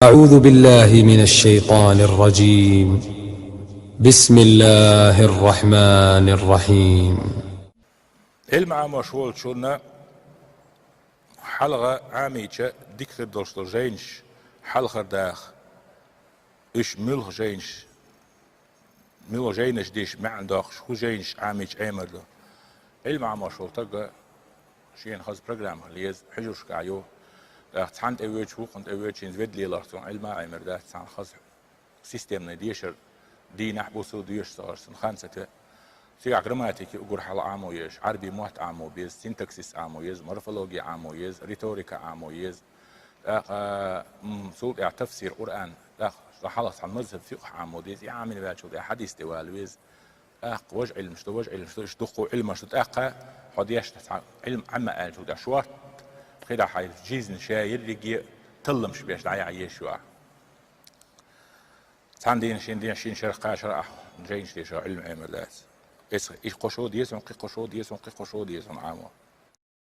أعوذ بالله من الشيطان الرجيم. بسم الله الرحمن الرحيم. المع مشغول شونا حلقة عاميتش ديكتر دوستو جينش حلقة داخ إيش ملغ جينش ملغ جينش ديش معندوخ شو جينش عاميتش أمرلو المع مشغول تلقى شين خاص برنامج ليز حجوش كعيو داخ تحنت أويج هو كنت أويج شين زود لي لارتون المع أمر داخ تحن خاص سيستم نديشر دي نحبوسو ديش صار سنخانسة في جراماتيك يقول حلا عامو يز عربي موت عامو بيز سينتاكسيس عامو يز مورفولوجي عامو يز ريتوريكا عامو يز صوت تفسير قرآن حلص عن مذهب فقه عامو ديز يعمل بعد شو حديث دوال ويز وجه علم شو وجه علم شو دقوا علم شو حديش علم عما قال شو شوات خدا حي جيزن شاير رجي تلم شبيش دعي عيشوا عندين شين شرقا شرقا جينش ديش علم عملات إيش قشود يسون قي قشود يسون قي قشود يسون عامو